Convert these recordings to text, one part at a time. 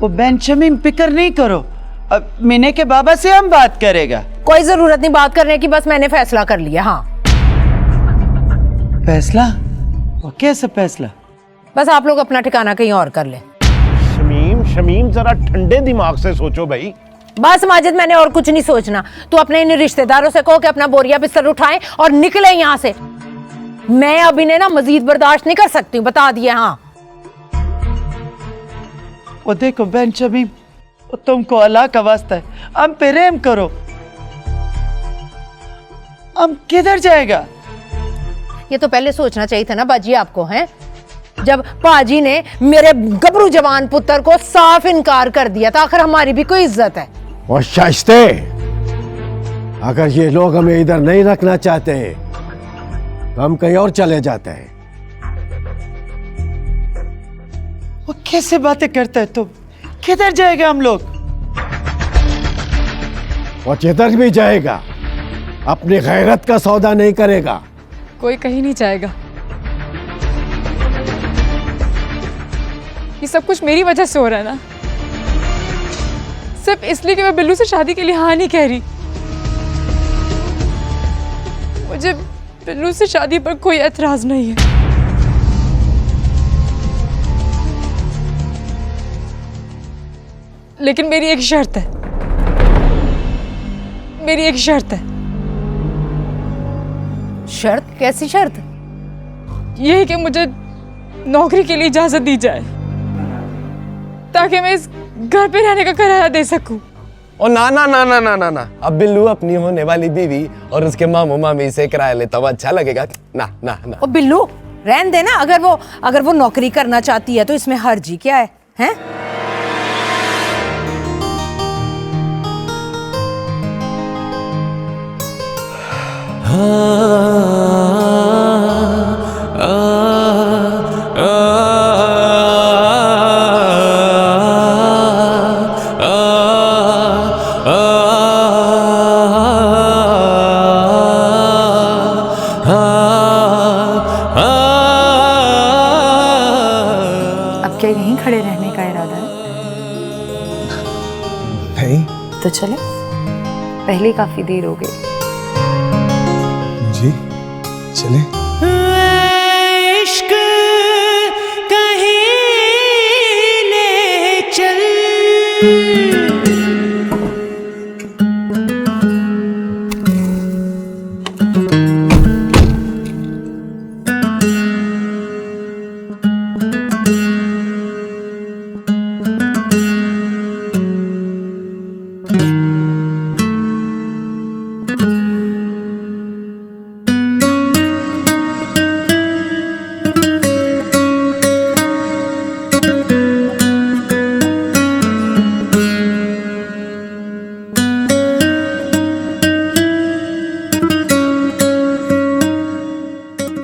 वो बेंजामिन फिक्र नहीं करो, अब मीने के बाबा से हम बात करेगा। कोई जरूरत नहीं बात करने की, बस मैंने फैसला कर लिया। हाँ फैसला? वो कैसा फैसला? बस आप लोग अपना ठिकाना कहीं और कर ले। शमीम जरा ठंडे दिमाग से सोचो भाई। बस माजिद मैंने और कुछ नहीं सोचना। तू अपने इन रिश्तेदारों से कहो कि अपना बोरिया बिस्तर उठाएं और निकले यहाँ से। मैं अब इन्हें ना मजीद बर्दाश्त नहीं कर सकती हूँ, बता दिया। हाँ वो देखो बेंजामिन, तुमको अल्लाह का वास्ता है, हम पे रहम करो। हम किधर जाएगा? ये तो पहले सोचना चाहिए था ना बाजी आपको, हैं? जब पाजी ने मेरे गबरू जवान पुत्र को साफ इनकार कर दिया था, आखिर हमारी भी कोई इज्जत है। और शाइस्ते, अगर ये लोग हमें इधर नहीं रखना चाहते तो हम कहीं और चले जाते हैं। वो कैसे बातें करता है तुम? किधर जाएगा हम लोग? और जिधर भी जाएगा अपनी गैरत का सौदा नहीं करेगा। कोई कहीं नहीं जाएगा। ये सब कुछ मेरी वजह से हो रहा है ना, सिर्फ इसलिए कि मैं बिल्लू से शादी के लिए हाँ नहीं कह रही। मुझे बिल्लू से शादी पर कोई एतराज नहीं है, लेकिन मेरी एक शर्त है। मेरी एक शर्त है। शर्त? कैसी शर्त? ये है कि मुझे नौकरी के लिए इजाजत दी जाए ताकि मैं इस घर पे रहने का किराया दे सकूं। और ना ना ना ना ना ना ना, अब बिल्लू अपनी होने वाली बीवी और उसके मामू मामी से किराया लेता हुआ अच्छा लगेगा? ना ना ना। ओ बिल्लू रहन देना, अगर वो नौकरी करना चाहती है तो इसमें हर्जी क्या है? हैं? अब क्या यहीं खड़े रहने का इरादा है? नहीं। तो चले, पहले ही काफी देर हो गई। जी चले। इश्क कहीं ले चल।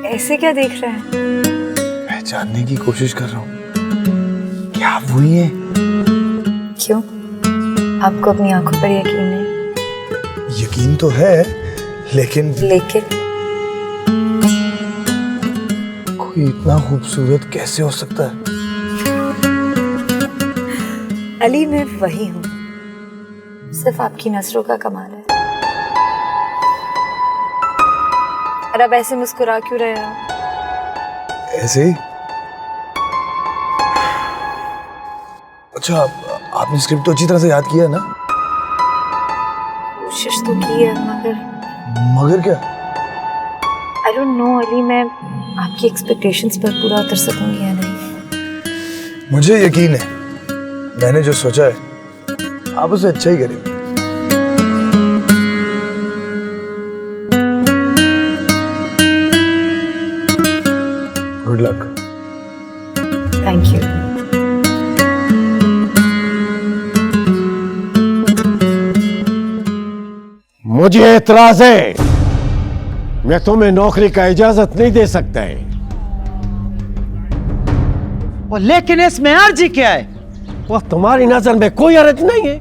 ऐसे क्या देख रहे हैं? पहचानने की कोशिश कर रहा हूँ। क्या आप वही हैं? क्यों, आपको अपनी आंखों पर यकीन नहीं? यकीन तो है, लेकिन कोई इतना खूबसूरत कैसे हो सकता है? अली मैं वही हूँ, सिर्फ आपकी नजरों का कमाल है। और अब ऐसे मुस्कुरा क्यों रहे हो? ऐसे ही। अच्छा, आपने स्क्रिप्ट तो अच्छी तरह से याद किया है ना? कोशिश तो की है, मगर क्या? आई डोंट नो अली, मैं आपकी एक्सपेक्टेशंस पर पूरा उतर सकूंगी या नहीं। मुझे यकीन है, मैंने जो सोचा है आप उसे अच्छा ही करेंगे। Good luck. Thank you. मुझे एतराज है, मैं तुम्हें नौकरी का इजाजत नहीं दे सकता है। लेकिन इसमें अर्जी क्या है? वो तुम्हारी नजर में कोई अर्ज नहीं है।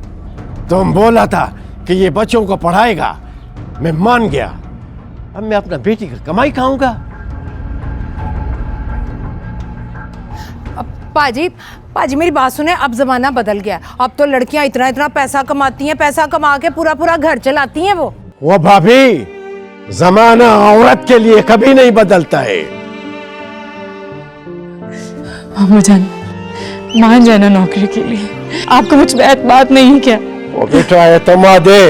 तुम बोला था कि ये बच्चों को पढ़ाएगा, मैं मान गया। अब मैं अपना बेटी का कमाई खाऊंगा। पाजी पाजी मेरी बात सुने, अब जमाना बदल गया। अब तो लड़कियां इतना इतना पैसा कमाती हैं, पैसा कमा के पूरा पूरा घर चलाती हैं। वो भाभी, जमाना औरत के लिए कभी नहीं बदलता है। मामू जान, मान जाना नौकरी के लिए, आपको मुझ पे एतबार नहीं है क्या? वो बेटा एतमाद है,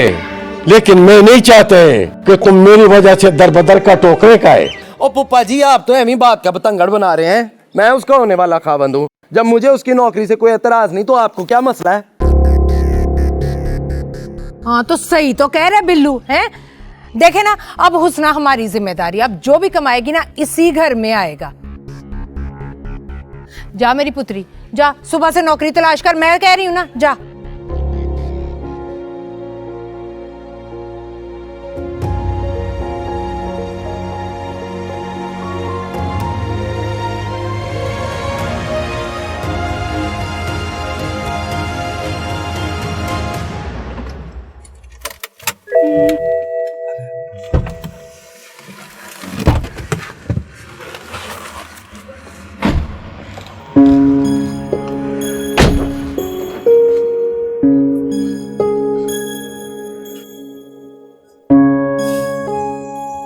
लेकिन मैं नहीं चाहते कि तुम मेरी वजह से दर बदर का टोकरे का है। ओ पुप्पा जी, आप तो एमी बात का बतंगड़ बना रहे हैं। मैं उसका होने वाला खावंद हूँ। जब मुझे उसकी नौकरी से कोई एतराज नहीं, तो आपको क्या मसला है? हाँ तो सही तो कह रहे बिल्लू हैं। देखे ना, अब हुस्ना हमारी जिम्मेदारी, अब जो भी कमाएगी ना इसी घर में आएगा। जा मेरी पुत्री जा, सुबह से नौकरी तलाश कर, मैं कह रही हूं ना, जा।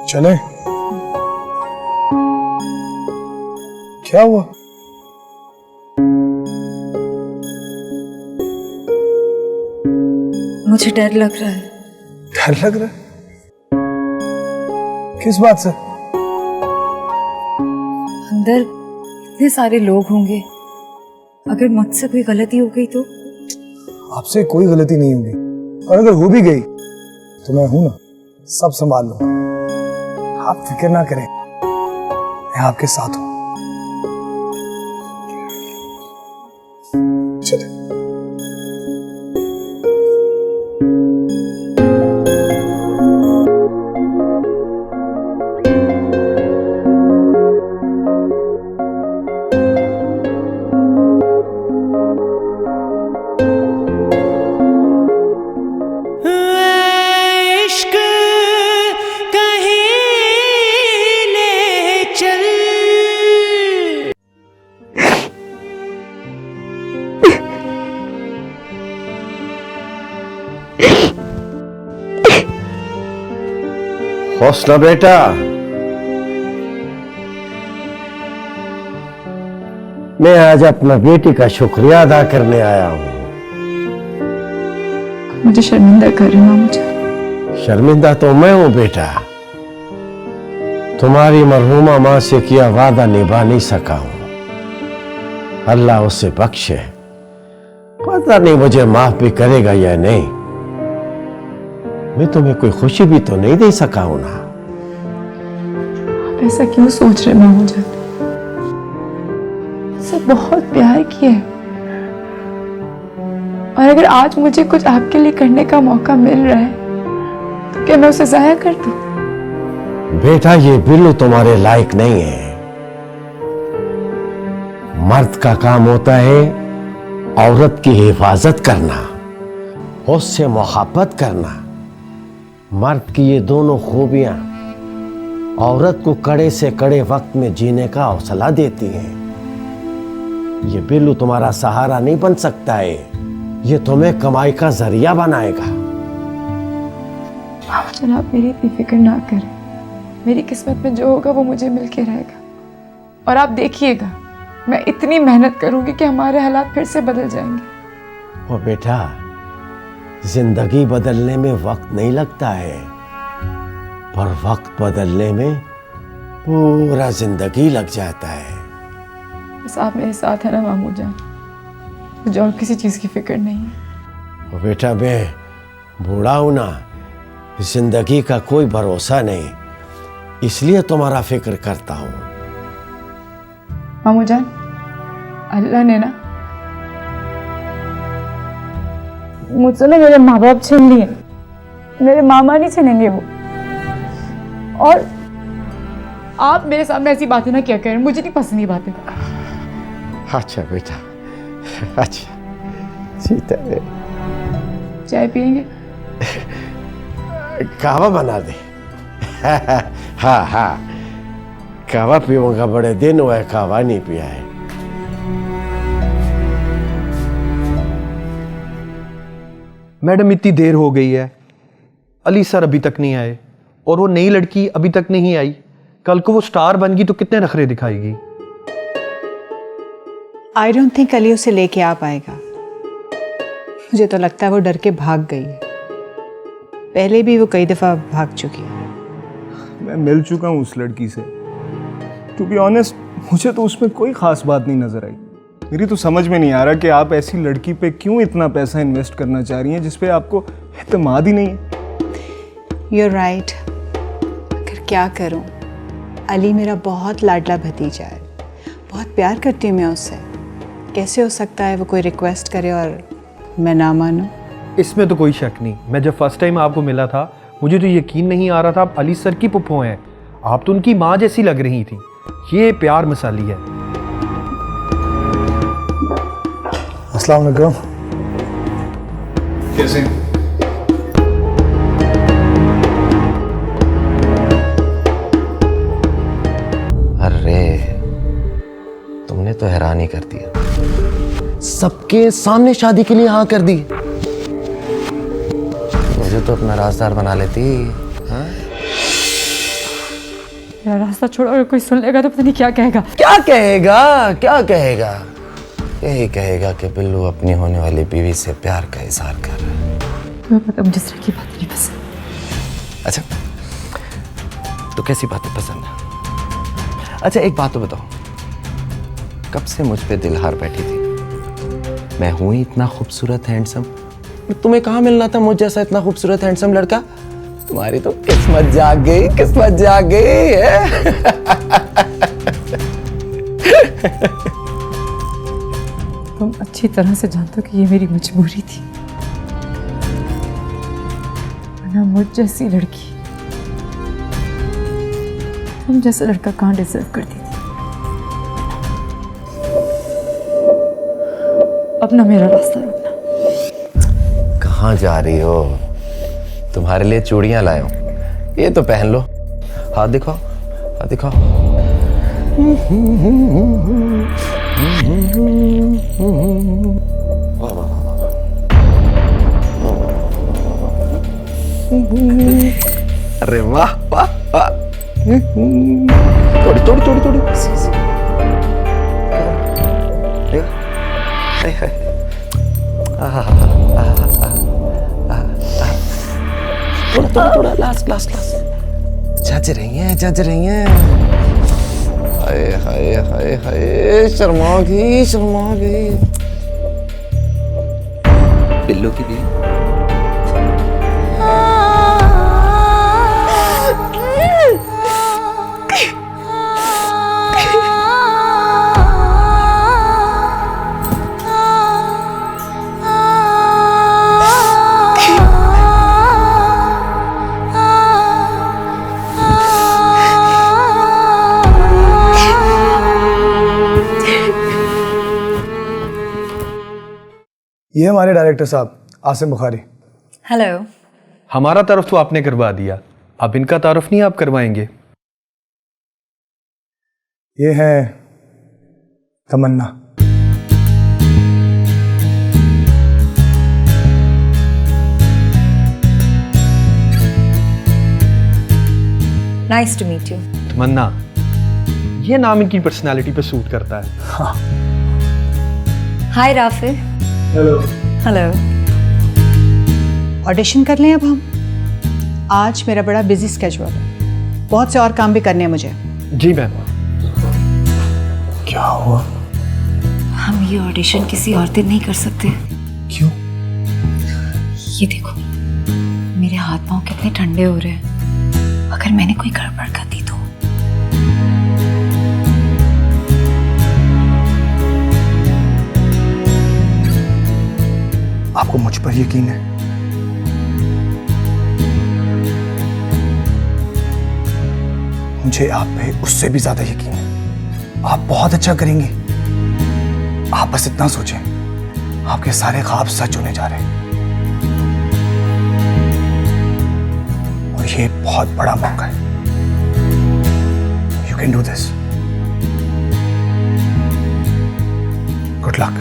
चले? क्या हुआ? मुझे डर लग रहा है। डर लग रहा है? किस बात से? अंदर इतने सारे लोग होंगे, अगर मुझसे कोई गलती हो गई तो? आपसे कोई गलती नहीं होगी, और अगर हो भी गई तो मैं हूं ना, सब संभाल लूंगा। आप फिक्र ना करें, मैं आपके साथ हूं। चले। हौसला बेटा, मैं आज अपना बेटी का शुक्रिया अदा करने आया हूं। मुझे शर्मिंदा कर रहे हो मुझे। शर्मिंदा तो मैं हूं बेटा, तुम्हारी मरहूमा मां से किया वादा निभा नहीं सका हूं। अल्लाह उसे बख्शे, पता नहीं मुझे माफ भी करेगा या नहीं। मैं तुम्हें कोई खुशी भी तो नहीं दे सका हूं ना। आप ऐसा क्यों सोच रहे मामू जान? मुझसे बहुत प्यार किया है, और अगर आज मुझे कुछ आपके लिए करने का मौका मिल रहा है तो क्या मैं उसे जाया कर दूं? बेटा, ये बिल्लू तुम्हारे लायक नहीं है। मर्द का काम होता है औरत की हिफाजत करना, उससे मोहब्बत करना। मर्द की ये दोनों खूबियां औरत को कड़े से कड़े वक्त में जीने का हौसला देती हैं। ये बिल्लू तुम्हारा सहारा नहीं बन सकता है, ये तुम्हें कमाई का जरिया बनाएगा। चलो आप मेरी इतनी फिक्र ना करें, मेरी किस्मत में जो होगा वो मुझे मिलके रहेगा। और आप देखिएगा, मैं इतनी मेहनत करूंगी कि हमारे हालात फिर से बदल जाएंगे। वो बेटा, जिंदगी बदलने में वक्त नहीं लगता है, पर वक्त बदलने में पूरा जिंदगी लग जाता है। बस आप मेरे साथ है ना मामू जान, मुझे और किसी चीज की फिक्र नहीं है। वो बेटा, मैं बूढ़ा हूं ना, जिंदगी का कोई भरोसा नहीं, इसलिए तुम्हारा फिक्र करता हूं। मामू जान, अल्लाह ने ना मुझसे ना मेरे माँ बाप छीन लिए, मेरे मामा नहीं छीनेंगे वो। और आप मेरे सामने ऐसी बातें ना क्या करें, मुझे नहीं पसंद ये बातें। अच्छा बेटा, अच्छा, सीता है। चाय पियेंगे? कहवा बना दे। हाँ हाँ, कहवा पीऊंगा, बड़े दिन हुए कहवा नहीं पिया है। मैडम इतनी देर हो गई है, अली सर अभी तक नहीं आए और वो नई लड़की अभी तक नहीं आई। कल को वो स्टार बन गई तो कितने नखरे दिखाएगी। आई डोंट थिंक अली उसे लेके आ पाएगा। मुझे तो लगता है वो डर के भाग गई है। पहले भी वो कई दफ़ा भाग चुकी है। मैं मिल चुका हूँ उस लड़की से। टू बी ऑनेस्ट, मुझे तो उसमें कोई ख़ास बात नहीं नज़र आई। मेरी तो समझ में नहीं आ रहा कि आप ऐसी लड़की पे क्यों इतना पैसा इन्वेस्ट करना चाह रही हैं जिस पे आपको एतमाद ही नहीं है। You're right। आखिर क्या करूं? अली मेरा बहुत लाडला भतीजा है, बहुत प्यार करती हूँ मैं उससे। कैसे हो सकता है वो कोई रिक्वेस्ट करे और मैं ना मानूं? इसमें तो कोई शक नहीं। मैं जब फर्स्ट टाइम आपको मिला था मुझे तो यकीन नहीं आ रहा था आप अली सर की पुप्पो हैं। आप तो उनकी माँ जैसी लग रही थी। ये प्यार मिसाली है। अस्सलाम वालेकुम। कैसे? अरे तुमने तो हैरान ही कर दिया। सबके सामने शादी के लिए हाँ कर दी। मुझे तो अपना राजदार बना लेती। हाँ? मेरा रास्ता छोड़ो, अगर कोई सुन लेगा तो पता नहीं क्या कहेगा। क्या कहेगा? क्या कहेगा? यही कहेगा कि बिल्लू अपनी होने वाली बीवी से प्यार का इजहार कर रहा है। तुम्हें पता मुझे इस तरह की बातें नहीं पसंद। अच्छा तो कैसी बातें पसंद है? अच्छा एक बात तो बताओ, कब से मुझ पे दिल हार बैठी थी? मैं हूं ही इतना खूबसूरत हैंडसम। तुम्हें कहाँ मिलना था मुझ जैसा इतना खूबसूरत हैंडसम लड़का? तुम्हारी तो किस्मत जाग गई, किस्मत जाग गई है। तुम अच्छी तरह से जानते हो कि ये मेरी मजबूरी थी, वरना मुझ जैसी लड़की तुम जैसा लड़का कहाँ डिजर्व करती थी। अपना मेरा रास्ता रोकना। कहाँ जा रही हो? तुम्हारे लिए चूड़ियां लाया हूं, ये तो पहन लो। हाथ दिखाओ, हाथ दिखाओ। अरे वाह वाह वाह। थोड़ी थोड़ी थोड़ी थोड़ी। थोड़ा थोड़ा थोड़ा, लास्ट लास्ट लास्ट। जज रही हैं, जज रही हैं। हाय हाय हाय हाय, शर्मा गई, शर्मा गई। बिल्लू की बीवी। ये हमारे डायरेक्टर साहब आसिम बुखारी। हेलो। हमारा तारुफ तो आपने करवा दिया, अब इनका तारुफ नहीं आप करवाएंगे? ये है Tamanna. Nice to meet you. Tamanna, ये नाम इनकी पर्सनालिटी पे सूट करता है। हाँ। हाय राफे। हेलो। हेलो। ऑडिशन कर लें अब हम। आज मेरा बड़ा बिजी स्केड्यूल है, बहुत से और काम भी करने हैं मुझे। जी मैम। क्या हुआ? हम ये ऑडिशन किसी और दिन नहीं कर सकते। क्यों? ये देखो मेरे हाथ पांव कितने ठंडे हो रहे हैं। अगर मैंने कोई गड़बड़ कर दी तो। आपको मुझ पर यकीन है? मुझे आप पे उससे भी ज्यादा यकीन है। आप बहुत अच्छा करेंगे। आप बस इतना सोचें, आपके सारे ख्वाब सच होने जा रहे हैं और ये बहुत बड़ा मौका है। You can do this. Good luck.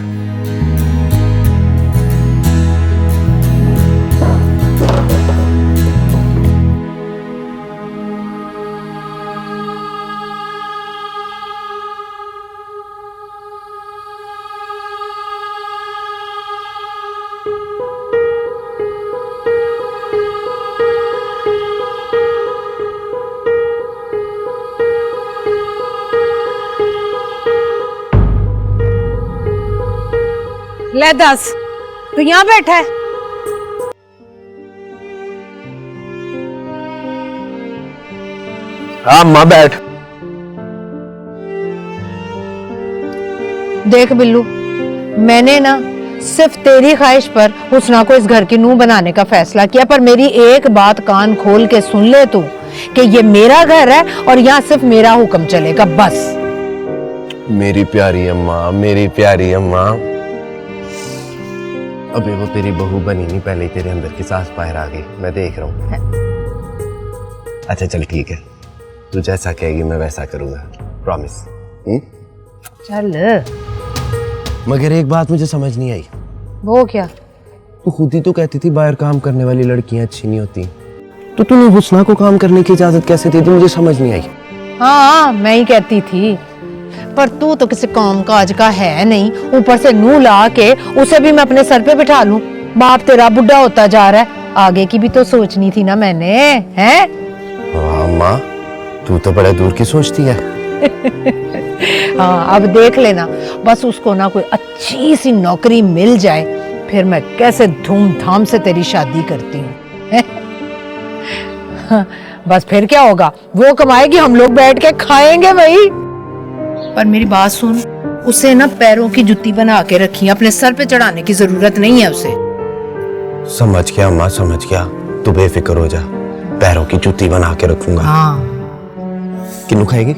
ले दस, तू यहाँ बैठा है। हाँ माँ बैठ। देख बिल्लू, मैंने ना सिर्फ तेरी ख्वाहिश पर हुस्ना को इस घर की नूह बनाने का फैसला किया, पर मेरी एक बात कान खोल के सुन ले तू कि ये मेरा घर है और यहाँ सिर्फ मेरा हुक्म चलेगा, बस। मेरी प्यारी अम्मा, मेरी प्यारी अम्मा, अबे वो तेरी बहू बनी नहीं, पहले ही तेरे अंदर की सास बाहर आ गई, मैं देख रहा हूँ। अच्छा चल ठीक है, तू जैसा कहेगी मैं वैसा करूंगा, प्रॉमिस। चल। मगर एक बात मुझे समझ नहीं आई। वो क्या? तू खुद ही तो कहती थी बाहर काम करने वाली लड़कियां अच्छी नहीं होती, तो तूने हुस्ना को काम करने की इजाजत कैसे दे दी, मुझे समझ नहीं आई। हाँ मैं ही कहती थी, पर तू तो किसी काम काज का है नहीं, ऊपर से नूह ला के उसे भी मैं अपने सर पे बिठा लूं। बाप तेरा बुढ़ा होता जा रहा है, आगे की भी तो सोचनी थी ना मैंने, हैं? हाँ माँ, तू तो बड़े दूर की सोचती है। हाँ अब देख लेना, बस उसको ना कोई अच्छी सी नौकरी मिल जाए, फिर मैं कैसे धूमधाम से तेरी शादी करती हूँ। हाँ, बस फिर क्या होगा, वो कमाएगी, हम लोग बैठ के खाएंगे भाई। पर मेरी बात सुन, उसे ना पैरों की जुत्ती बना के रखी, अपने सर पे चढ़ाने की जरूरत नहीं है उसे। समझ गया माँ, समझ गया, तू बेफिक्र हो जा, पैरों की जूती बना के रखूंगा। हाँ। किन्नू खाएगी?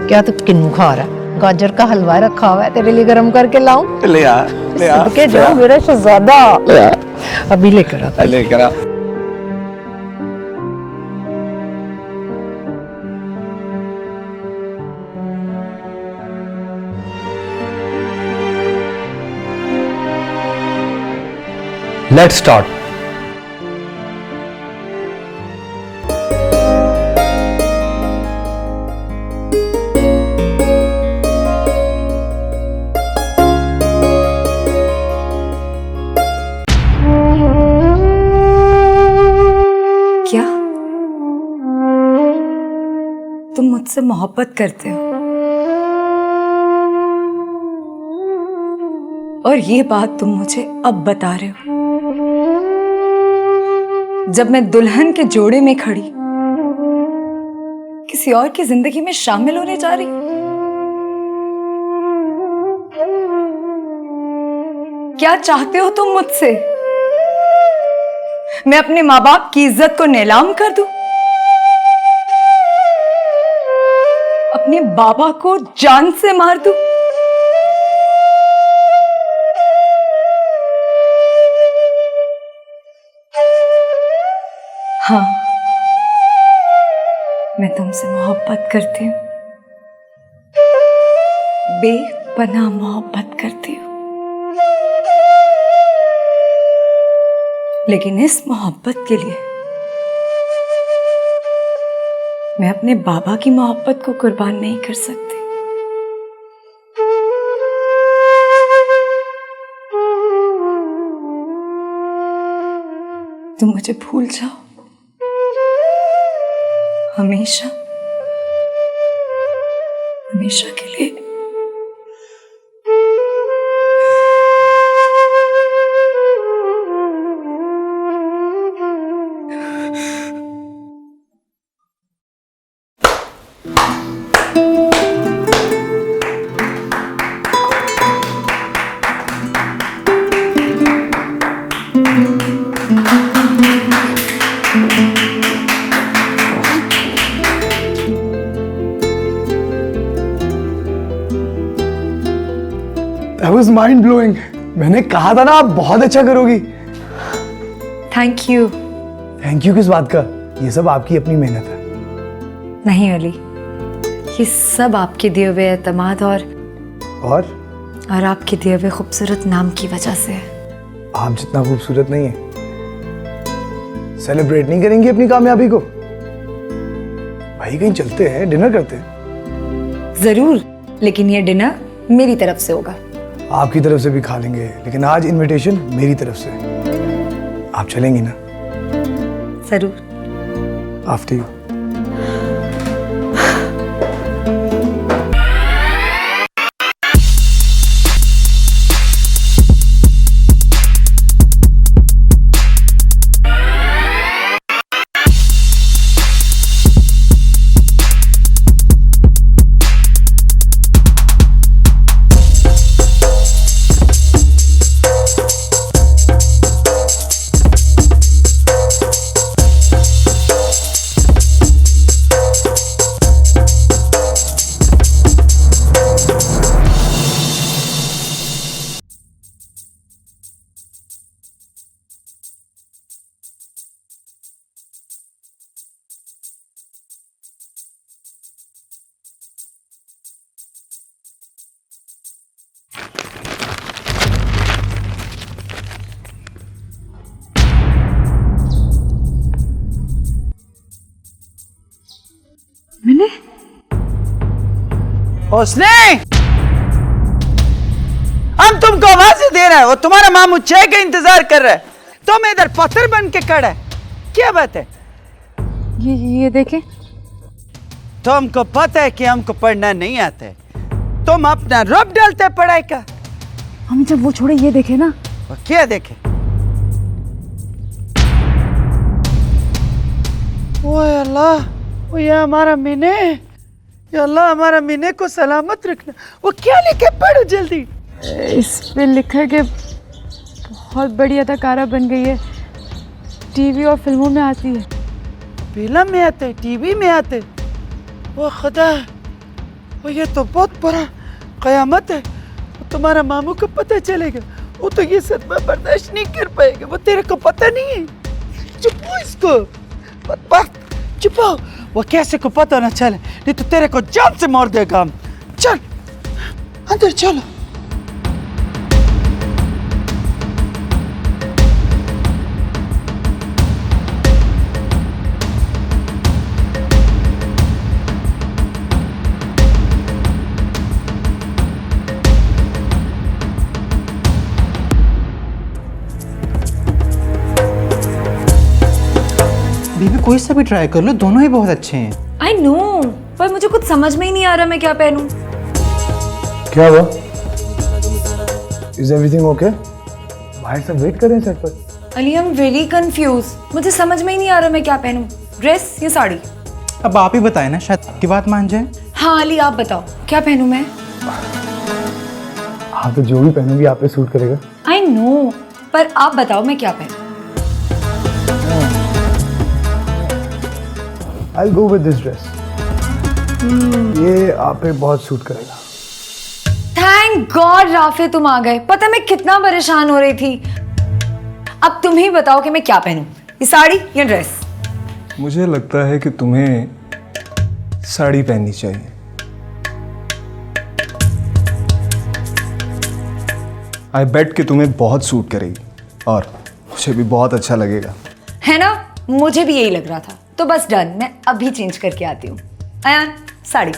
क्या तू किन्नू खा रहा है? गाजर का हलवा रखा हुआ है, तेरे लिए गरम करके लाऊं? ले आ, ले आ, सदके जाओ मेरा शहजादा। अभी लेकर आ, लेकर आ। Let's start. क्या तुम मुझसे मोहब्बत करते हो? और ये बात तुम मुझे अब बता रहे हो, जब मैं दुल्हन के जोड़े में खड़ी किसी और की जिंदगी में शामिल होने जा रही? क्या चाहते हो तुम मुझसे? मैं अपने माँ बाप की इज्जत को नीलाम कर दूं? अपने बाबा को जान से मार दूं? हाँ, मैं तुमसे मोहब्बत करती हूँ, बेपनाह मोहब्बत करती हूँ, लेकिन इस मोहब्बत के लिए मैं अपने बाबा की मोहब्बत को कुर्बान नहीं कर सकती। तुम मुझे भूल जाओ हमेशा, हमेशा के लिए। That was mind blowing. मैंने कहा था ना आप बहुत अच्छा करोगी। Thank you. थैंक यू किस बात का, ये सब आपकी अपनी मेहनत है। नहीं अली, ये सब आपके दिए हुए एतमाद और आपके दिए हुए खूबसूरत नाम की वजह से है। आप जितना खूबसूरत नहीं है। सेलिब्रेट नहीं करेंगी अपनी कामयाबी को? भाई कहीं चलते हैं, डिनर करते हैं। जरूर, लेकिन ये डिनर मेरी तरफ से होगा। आपकी तरफ से भी खा लेंगे, लेकिन आज इनविटेशन मेरी तरफ से। आप चलेंगी ना? जरूर। After you. मैंने उसने हम तुमको आवाज़ें दे रहे हैं, वो तुम्हारा मामू चाय का इंतजार कर रहा है, तुम इधर पत्थर बन के खड़ा है, क्या बात है? ये देखें। तुमको पता है कि हमको पढ़ना नहीं आता है, तुम अपना रब डालते पढ़ाई का। हम जब वो छोड़े ये देखे ना। वो क्या देखे? ओए अल्लाह, वो ये हमारा मीने, या अल्लाह हमारा मीने को सलामत रखना। वो क्या लिखे, पढ़ो जल्दी। इस पे लिखा है कि बहुत बड़ी अदाकारा बन गई है, टीवी और फिल्मों में आती है। फिल्म में आते, टीवी में आते, वो खुदा, वो ये तो बहुत बड़ा कयामत है। वो तुम्हारा मामू को पता चलेगा, वो तो ये सदमा बर्दाश्त नहीं कर पाएगा। वो तेरे को पता नहीं है, चुपो इसको, बदबख्त, चुपो। वो कैसे को पता ना चले, नहीं तो तेरे को जान से मार देगा हम। चल अंदर चलो। बीबी कोई सा भी ट्राई कर लो, दोनों ही बहुत अच्छे हैं। आई नो, पर मुझे कुछ समझ में ही नहीं आ रहा मैं क्या पहनूं। क्या हुआ? Is everything okay? बाहर सब वेट कर रहे हैं सेट पर। Ali, I am very confuse, मुझे समझ में ही नहीं आ रहा मैं क्या पहनूं, ड्रेस या साड़ी। अब आप ही बताएं ना, शायद आपकी बात मान जाए। हाँ अली, आप बताओ क्या पहनूं मैं? हाँ तो जो भी पहनूंगी आप पे सूट करेगा। आई नो, पर आप बताओ मैं क्या पहनूं? I'll go with this dress. ये आप पे बहुत सूट करेगा। थैंक गॉड राफे तुम आ गए, पता मैं कितना परेशान हो रही थी। अब तुम ही बताओ कि मैं क्या पहनूं, ये साड़ी या ड्रेस? मुझे लगता है कि तुम्हें साड़ी पहननी चाहिए। आई बेट कि तुम्हें बहुत सूट करेगी और मुझे भी बहुत अच्छा लगेगा, है ना? मुझे भी यही लग रहा था, तो बस डन, मैं अभी चेंज करके आती हूँ। अयान, साड़ी।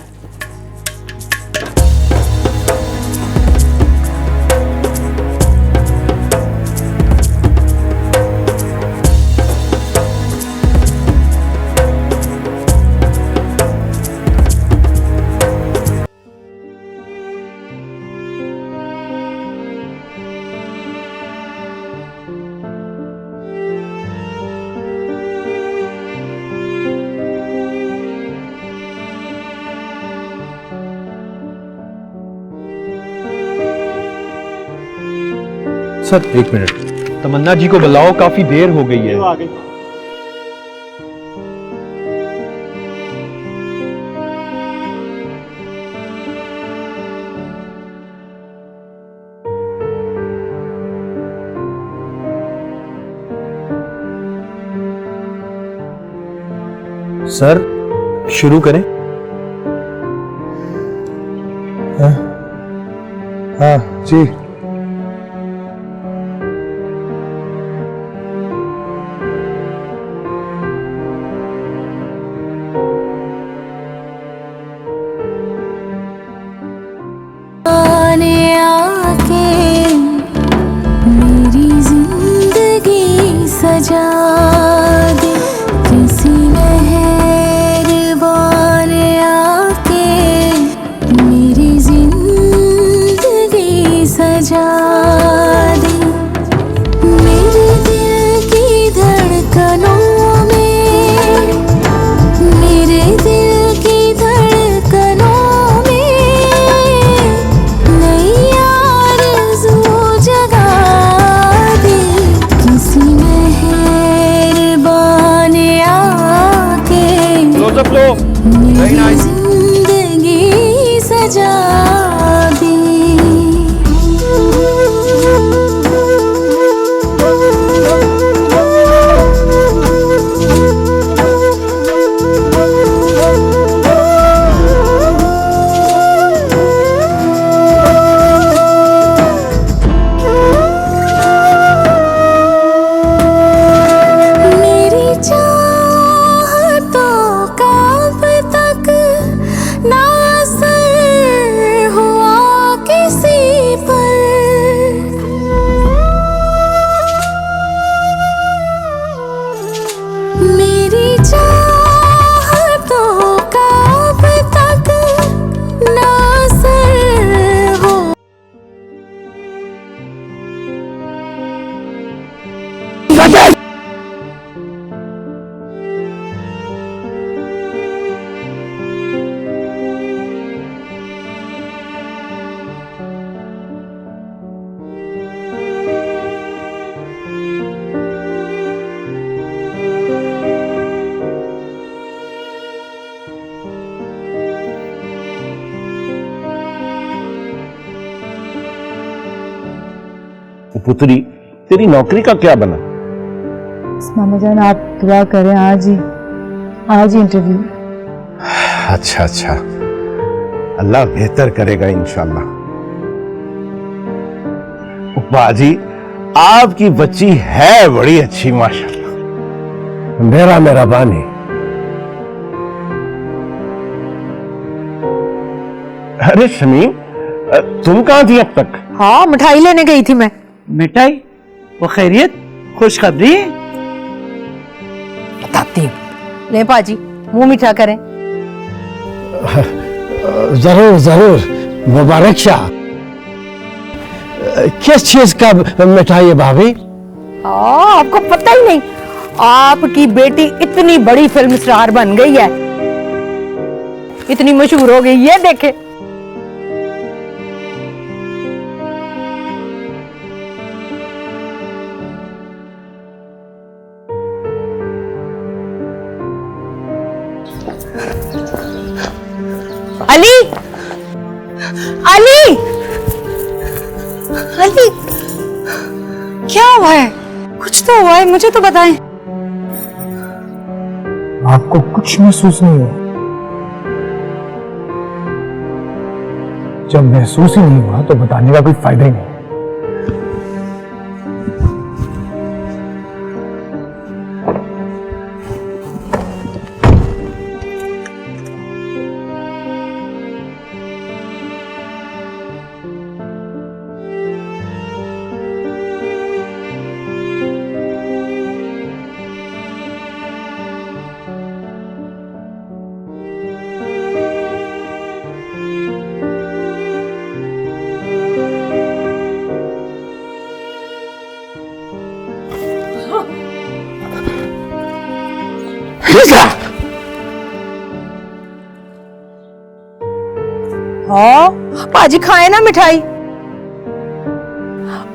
सर एक मिनट, तमन्ना जी को बुलाओ, काफी देर हो गई है। सर शुरू करें? हाँ जी। जिंदगी सजा दी। मेरी चाहतों का अब तक पुत्री, तेरी नौकरी का क्या बना? मामा जान आप दुआ करें, आज ही इंटरव्यू। अच्छा अच्छा, अल्लाह बेहतर करेगा इंशाल्लाह। बाजी, आपकी बच्ची है बड़ी अच्छी माशाल्लाह। मेरा बानी। अरे शमीम, तुम कहां थी अब तक? हाँ, मिठाई लेने गई थी मैं। मिठाई? वो खैरियत? खुशखबरी? बताती हूँ। ले पाजी, मुंह मीठा करें। जरूर जरूर, मुबारक शाह। किस चीज का मिठाई है भाभी? आपको पता ही नहीं, आपकी बेटी इतनी बड़ी फिल्म स्टार बन गई है, इतनी मशहूर हो गई, ये देखे। अली, अली, अली, क्या हुआ है? कुछ तो हुआ है, मुझे तो बताएं। आपको कुछ महसूस नहीं हुआ? जब महसूस ही नहीं हुआ तो बताने का कोई फायदा ही नहीं। हाँ, पाजी खाए ना मिठाई।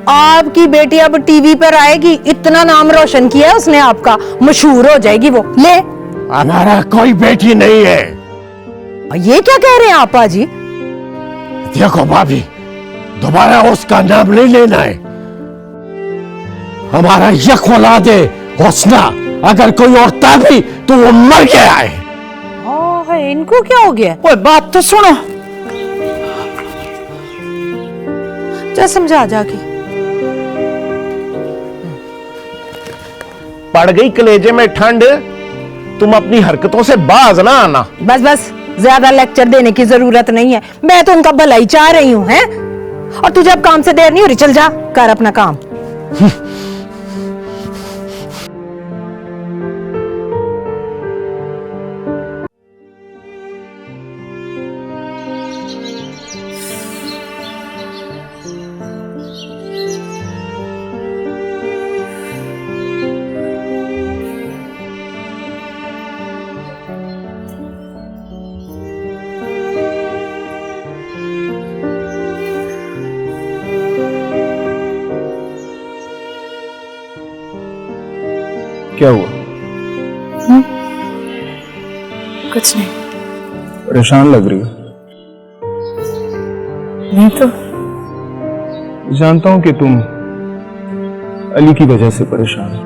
आपकी बेटी अब टीवी पर आएगी, इतना नाम रोशन किया है उसने आपका, मशहूर हो जाएगी वो। ले, हमारा कोई बेटी नहीं है। ये क्या कह रहे हैं आप पाजी? देखो भाभी, दोबारा उसका नाम नहीं लेना है। हमारा यक औलाद है हुस्ना, अगर कोई और था भी तो वो मर गया है। इनको क्या हो गया? ओए बात तो सुनो। जा समझा जाके। पड़ गई कलेजे में ठंड, तुम अपनी हरकतों से बाज ना आना। बस बस, ज्यादा लेक्चर देने की जरूरत नहीं है, मैं तो उनका भलाई चाह रही हूँ, हैं? और तुझे अब काम से देर नहीं हो रही, चल जा कर अपना काम। क्या हुआ? कुछ नहीं। परेशान लग रही हो? नहीं तो। जानता हूं कि तुम अली की वजह से परेशान हो।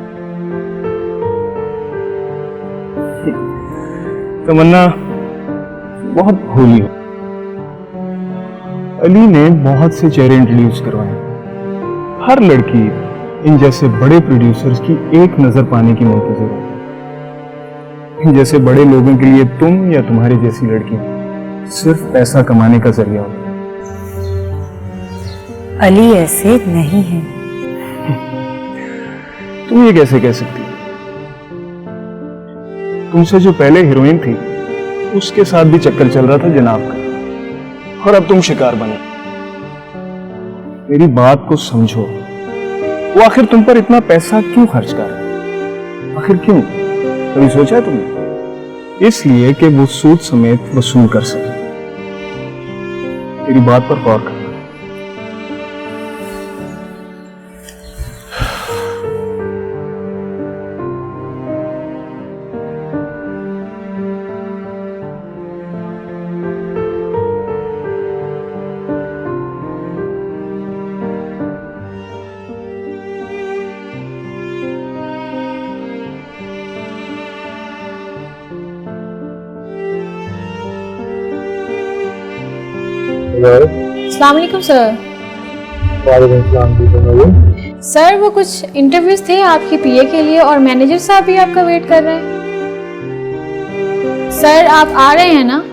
तमन्ना बहुत भोली हो। अली ने बहुत से चेहरे इंट्रोड्यूस करवाए। हर लड़की इन जैसे बड़े प्रोड्यूसर्स की एक नजर पाने की मुंतज़िर है। इन जैसे बड़े लोगों के लिए तुम या तुम्हारी जैसी लड़की सिर्फ पैसा कमाने का जरिया होता है। अली ऐसे नहीं है। तुम ये कैसे कह सकती हो? तुमसे जो पहले हीरोइन थी उसके साथ भी चक्कर चल रहा था जनाब का, और अब तुम शिकार बने। मेरी बात को समझो, वो आखिर तुम पर इतना पैसा क्यों खर्च कर रहा है? आखिर क्यों? कभी सोचा है तुमने? इसलिए कि वो सूद समेत वसूल कर सके। मेरी बात पर गौर करना। अस्सलाम वालेकुम सर। सर वो कुछ इंटरव्यूज थे आपकी पीए के लिए और मैनेजर साहब भी आपका वेट कर रहे हैं। सर आप आ रहे हैं ना?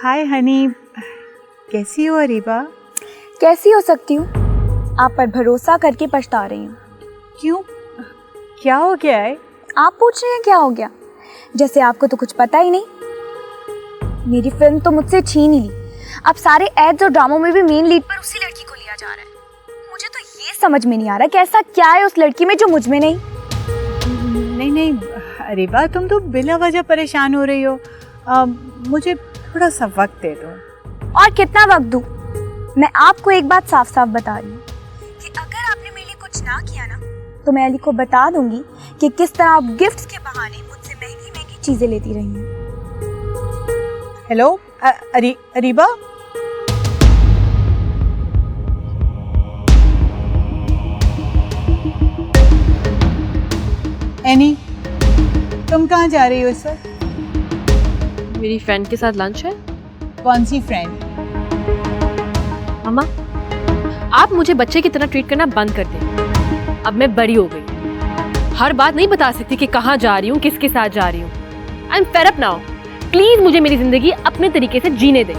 हाय हनी, कैसी हो अरीबा? कैसी हो सकती हूँ? आप पर भरोसा करके पछता रही हूँ। क्यों, क्या हो गया है? आप पूछ रहे हैं क्या हो गया, जैसे आपको तो कुछ पता ही नहीं। मेरी फिल्म तो मुझसे छीन ही ली, अब सारे एड्स और ड्रामों में भी मेन लीड पर उसी लड़की को लिया जा रहा है। मुझे तो ये समझ में नहीं आ रहा कि ऐसा क्या है उस लड़की में जो मुझ में नहीं। नहीं अरीबा, तुम तो बिला वजह परेशान हो रही हो। मुझे थोड़ा सा वक्त दे दो। और कितना वक्त दूं? मैं आपको एक बात साफ साफ बता रही हूँ कि अगर आपने मेरे लिए कुछ ना किया ना, तो मैं अली को बता दूंगी कि किस तरह आप गिफ्ट्स के बहाने मुझसे महंगी महंगी चीजें लेती रही हैं। हेलो अरीबा, एनी, तुम कहाँ जा रही हो इस वक्त? मेरी फ्रेंड के साथ लंच है। कौन सी फ्रेंड? मम्मा, आप मुझे बच्चे की तरह ट्रीट करना बंद कर दें। अब मैं बड़ी हो गई, हर बात नहीं बता सकती कि कहाँ जा रही हूँ, किसके साथ जा रही हूँ। I am fed up now. Please मुझे मेरी जिंदगी अपने तरीके से जीने दें।